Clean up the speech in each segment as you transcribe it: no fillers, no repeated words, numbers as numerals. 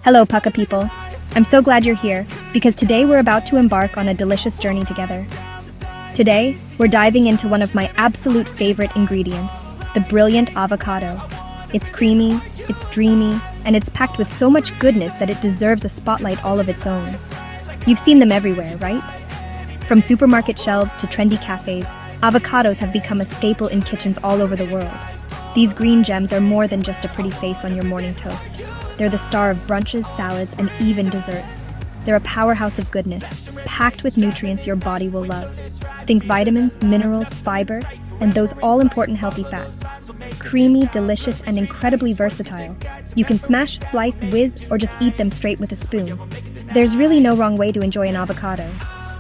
Hello, Pucka people. I'm so glad you're here, because today we're about to embark on a delicious journey together. Today, we're diving into one of my absolute favorite ingredients, the brilliant avocado. It's creamy, it's dreamy, and it's packed with so much goodness that it deserves a spotlight all of its own. You've seen them everywhere, right? From supermarket shelves to trendy cafes, avocados have become a staple in kitchens all over the world. These green gems are more than just a pretty face on your morning toast. They're the star of brunches, salads, and even desserts. They're a powerhouse of goodness, packed with nutrients your body will love. Think vitamins, minerals, fiber, and those all-important healthy fats. Creamy, delicious, and incredibly versatile. You can smash, slice, whiz, or just eat them straight with a spoon. There's really no wrong way to enjoy an avocado.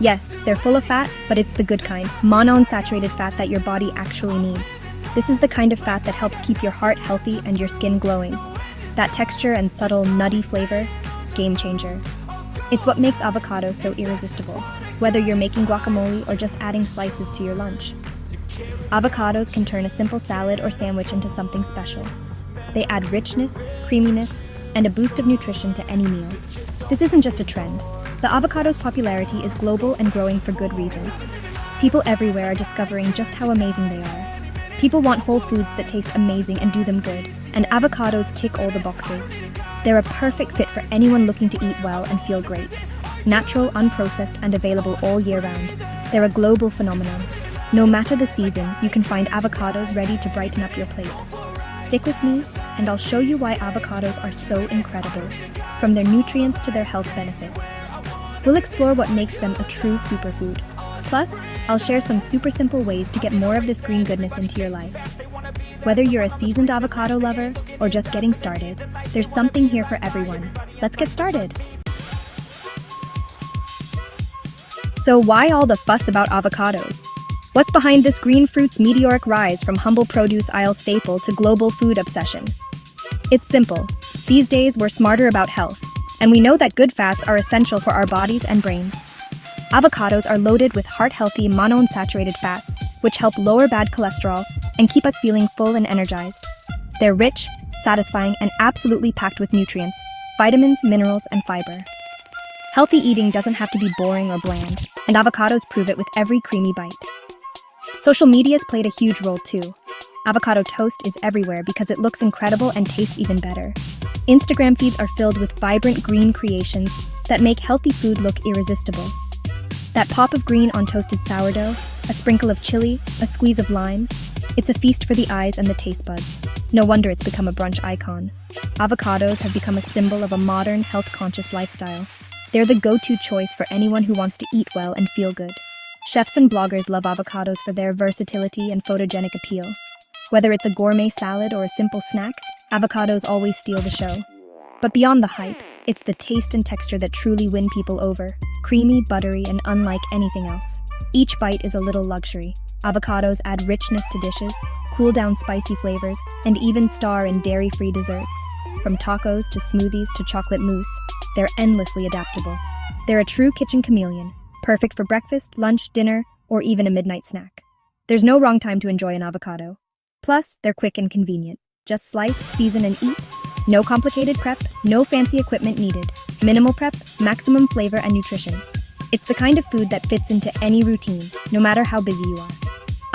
Yes, they're full of fat, but it's the good kind, monounsaturated fat that your body actually needs. This is the kind of fat that helps keep your heart healthy and your skin glowing. That texture and subtle, nutty flavor, game changer. It's what makes avocados so irresistible, whether you're making guacamole or just adding slices to your lunch. Avocados can turn a simple salad or sandwich into something special. They add richness, creaminess, and a boost of nutrition to any meal. This isn't just a trend. The avocado's popularity is global and growing for good reason. People everywhere are discovering just how amazing they are. People want whole foods that taste amazing and do them good, and avocados tick all the boxes. They're a perfect fit for anyone looking to eat well and feel great. Natural, unprocessed, and available all year round. They're a global phenomenon. No matter the season, you can find avocados ready to brighten up your plate. Stick with me, and I'll show you why avocados are so incredible, from their nutrients to their health benefits. We'll explore what makes them a true superfood. Plus, I'll share some super simple ways to get more of this green goodness into your life. Whether you're a seasoned avocado lover or just getting started, there's something here for everyone. Let's get started. So why all the fuss about avocados? What's behind this green fruit's meteoric rise from humble produce aisle staple to global food obsession? It's simple. These days, we're smarter about health, and we know that good fats are essential for our bodies and brains. Avocados are loaded with heart-healthy monounsaturated fats, which help lower bad cholesterol and keep us feeling full and energized. They're rich, satisfying, and absolutely packed with nutrients, vitamins, minerals, and fiber. Healthy eating doesn't have to be boring or bland, and avocados prove it with every creamy bite. Social media's played a huge role too. Avocado toast is everywhere because it looks incredible and tastes even better. Instagram feeds are filled with vibrant green creations that make healthy food look irresistible. That pop of green on toasted sourdough, a sprinkle of chili, a squeeze of lime. It's a feast for the eyes and the taste buds. No wonder it's become a brunch icon. Avocados have become a symbol of a modern, health-conscious lifestyle. They're the go-to choice for anyone who wants to eat well and feel good. Chefs and bloggers love avocados for their versatility and photogenic appeal. Whether it's a gourmet salad or a simple snack, avocados always steal the show. But beyond the hype, it's the taste and texture that truly win people over. Creamy, buttery, and unlike anything else. Each bite is a little luxury. Avocados add richness to dishes, cool down spicy flavors, and even star in dairy-free desserts. From tacos to smoothies to chocolate mousse, they're endlessly adaptable. They're a true kitchen chameleon, perfect for breakfast, lunch, dinner, or even a midnight snack. There's no wrong time to enjoy an avocado. Plus, they're quick and convenient. Just slice, season, and eat. No complicated prep, no fancy equipment needed. Minimal prep, maximum flavor and nutrition. It's the kind of food that fits into any routine, no matter how busy you are.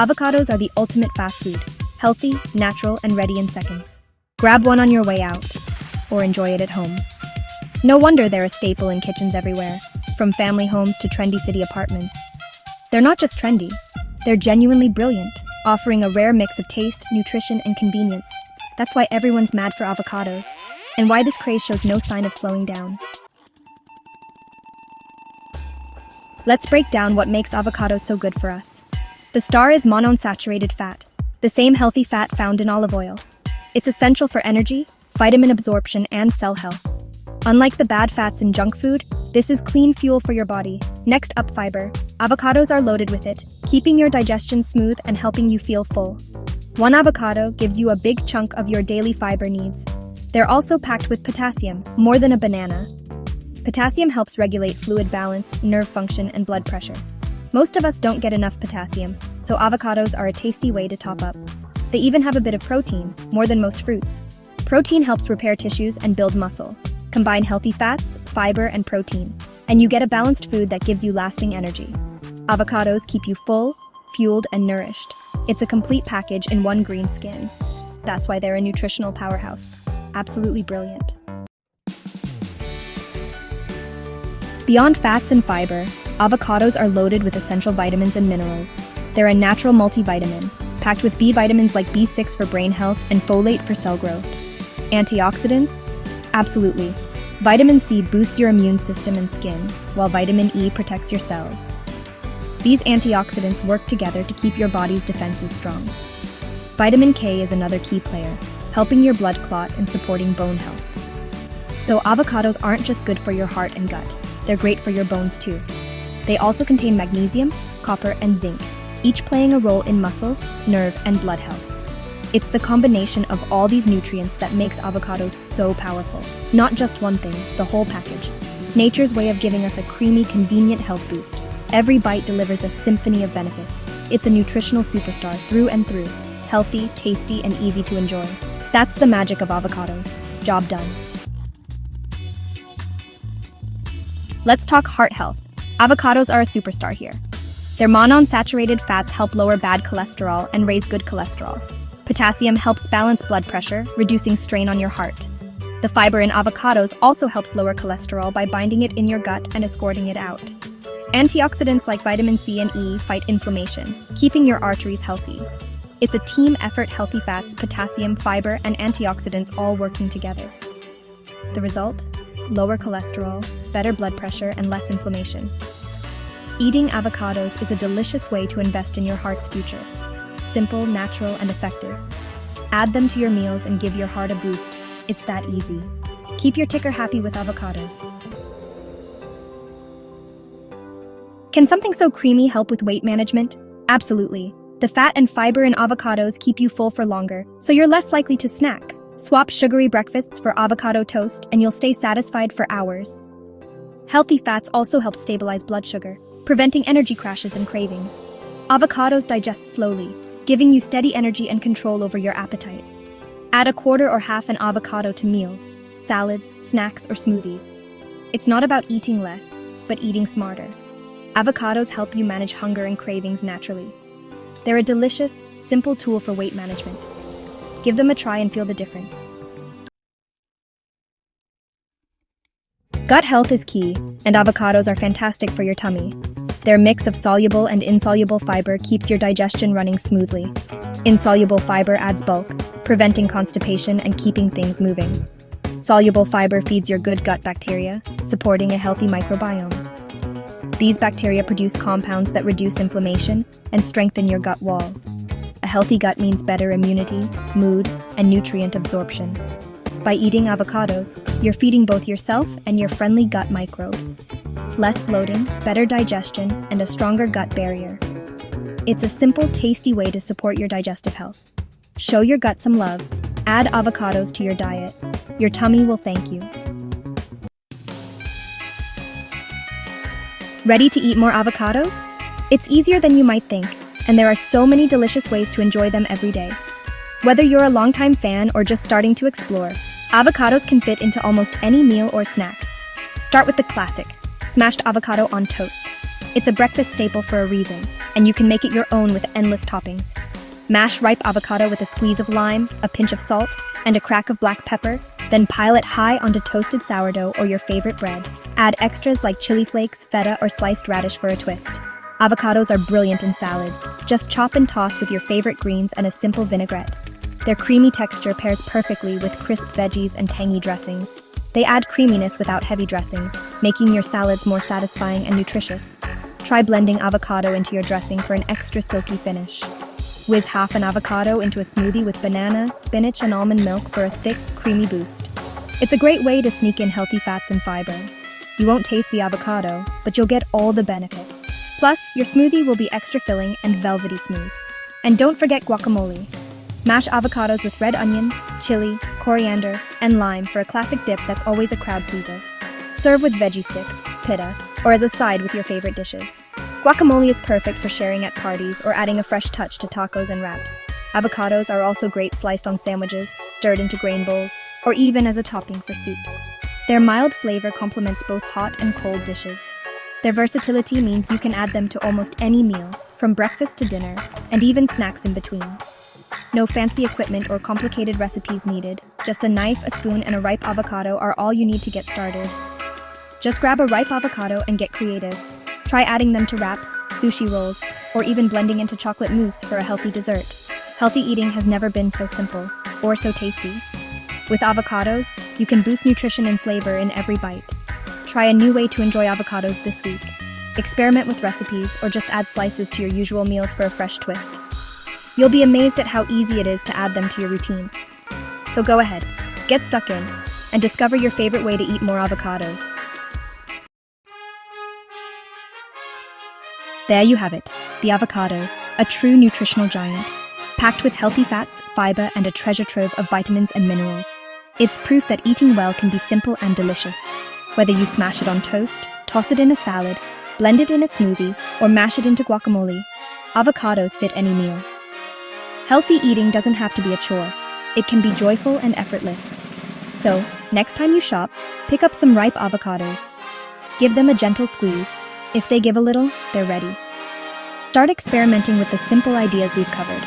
Avocados are the ultimate fast food. Healthy, natural, and ready in seconds. Grab one on your way out, or enjoy it at home. No wonder they're a staple in kitchens everywhere, from family homes to trendy city apartments. They're not just trendy, they're genuinely brilliant, offering a rare mix of taste, nutrition, and convenience. That's why everyone's mad for avocados, and why this craze shows no sign of slowing down. Let's break down what makes avocados so good for us. The star is monounsaturated fat, the same healthy fat found in olive oil. It's essential for energy, vitamin absorption, and cell health. Unlike the bad fats in junk food, this is clean fuel for your body. Next up, fiber. Avocados are loaded with it, keeping your digestion smooth and helping you feel full. One avocado gives you a big chunk of your daily fiber needs. They're also packed with potassium, more than a banana. Potassium helps regulate fluid balance, nerve function, and blood pressure. Most of us don't get enough potassium, so avocados are a tasty way to top up. They even have a bit of protein, more than most fruits. Protein helps repair tissues and build muscle. Combine healthy fats, fiber, and protein, and you get a balanced food that gives you lasting energy. Avocados keep you full, fueled, and nourished. It's a complete package in one green skin. That's why they're a nutritional powerhouse. Absolutely brilliant. Beyond fats and fiber, avocados are loaded with essential vitamins and minerals. They're a natural multivitamin, packed with B vitamins like B6 for brain health and folate for cell growth. Antioxidants? Absolutely. Vitamin C boosts your immune system and skin, while vitamin E protects your cells. These antioxidants work together to keep your body's defenses strong. Vitamin K is another key player, helping your blood clot and supporting bone health. So avocados aren't just good for your heart and gut, they're great for your bones too. They also contain magnesium, copper, and zinc, each playing a role in muscle, nerve, and blood health. It's the combination of all these nutrients that makes avocados so powerful. Not just one thing, the whole package. Nature's way of giving us a creamy, convenient health boost. Every bite delivers a symphony of benefits. It's a nutritional superstar through and through. Healthy, tasty, and easy to enjoy. That's the magic of avocados. Job done. Let's talk heart health. Avocados are a superstar here. Their monounsaturated fats help lower bad cholesterol and raise good cholesterol. Potassium helps balance blood pressure, reducing strain on your heart. The fiber in avocados also helps lower cholesterol by binding it in your gut and escorting it out. Antioxidants like vitamin C and E fight inflammation, keeping your arteries healthy. It's a team effort: healthy fats, potassium, fiber, and antioxidants all working together. The result? Lower cholesterol, better blood pressure, and less inflammation. Eating avocados is a delicious way to invest in your heart's future. Simple, natural, and effective. Add them to your meals and give your heart a boost. It's that easy. Keep your ticker happy with avocados. Can something so creamy help with weight management? Absolutely. The fat and fiber in avocados keep you full for longer, so you're less likely to snack. Swap sugary breakfasts for avocado toast and you'll stay satisfied for hours. Healthy fats also help stabilize blood sugar, preventing energy crashes and cravings. Avocados digest slowly, giving you steady energy and control over your appetite. Add a quarter or half an avocado to meals, salads, snacks, or smoothies. It's not about eating less, but eating smarter. Avocados help you manage hunger and cravings naturally. They're a delicious, simple tool for weight management. Give them a try and feel the difference. Gut health is key, and avocados are fantastic for your tummy. Their mix of soluble and insoluble fiber keeps your digestion running smoothly. Insoluble fiber adds bulk, preventing constipation and keeping things moving. Soluble fiber feeds your good gut bacteria, supporting a healthy microbiome. These bacteria produce compounds that reduce inflammation and strengthen your gut wall. A healthy gut means better immunity, mood, and nutrient absorption. By eating avocados, you're feeding both yourself and your friendly gut microbes. Less bloating, better digestion, and a stronger gut barrier. It's a simple, tasty way to support your digestive health. Show your gut some love. Add avocados to your diet. Your tummy will thank you. Ready to eat more avocados? It's easier than you might think, and there are so many delicious ways to enjoy them every day. Whether you're a longtime fan or just starting to explore, avocados can fit into almost any meal or snack. Start with the classic, smashed avocado on toast. It's a breakfast staple for a reason, and you can make it your own with endless toppings. Mash ripe avocado with a squeeze of lime, a pinch of salt, and a crack of black pepper, then pile it high onto toasted sourdough or your favorite bread. Add extras like chili flakes, feta, or sliced radish for a twist. Avocados are brilliant in salads. Just chop and toss with your favorite greens and a simple vinaigrette. Their creamy texture pairs perfectly with crisp veggies and tangy dressings. They add creaminess without heavy dressings, making your salads more satisfying and nutritious. Try blending avocado into your dressing for an extra silky finish. Whiz half an avocado into a smoothie with banana, spinach, and almond milk for a thick, creamy boost. It's a great way to sneak in healthy fats and fiber. You won't taste the avocado, but you'll get all the benefits. Plus, your smoothie will be extra filling and velvety smooth. And don't forget guacamole. Mash avocados with red onion, chili, coriander, and lime for a classic dip that's always a crowd pleaser. Serve with veggie sticks, pita, or as a side with your favorite dishes. Guacamole is perfect for sharing at parties or adding a fresh touch to tacos and wraps. Avocados are also great sliced on sandwiches, stirred into grain bowls, or even as a topping for soups. Their mild flavor complements both hot and cold dishes. Their versatility means you can add them to almost any meal, from breakfast to dinner, and even snacks in between. No fancy equipment or complicated recipes needed. Just a knife, a spoon, and a ripe avocado are all you need to get started. Just grab a ripe avocado and get creative. Try adding them to wraps, sushi rolls, or even blending into chocolate mousse for a healthy dessert. Healthy eating has never been so simple, or so tasty. With avocados, you can boost nutrition and flavor in every bite. Try a new way to enjoy avocados this week. Experiment with recipes or just add slices to your usual meals for a fresh twist. You'll be amazed at how easy it is to add them to your routine. So go ahead, get stuck in, and discover your favorite way to eat more avocados. There you have it, the avocado, a true nutritional giant, packed with healthy fats, fiber, and a treasure trove of vitamins and minerals. It's proof that eating well can be simple and delicious. Whether you smash it on toast, toss it in a salad, blend it in a smoothie, or mash it into guacamole, avocados fit any meal. Healthy eating doesn't have to be a chore. It can be joyful and effortless. So, next time you shop, pick up some ripe avocados. Give them a gentle squeeze. If they give a little, they're ready. Start experimenting with the simple ideas we've covered.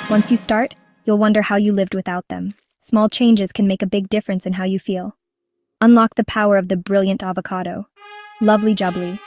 Once you start, you'll wonder how you lived without them. Small changes can make a big difference in how you feel. Unlock the power of the brilliant avocado. Lovely jubbly.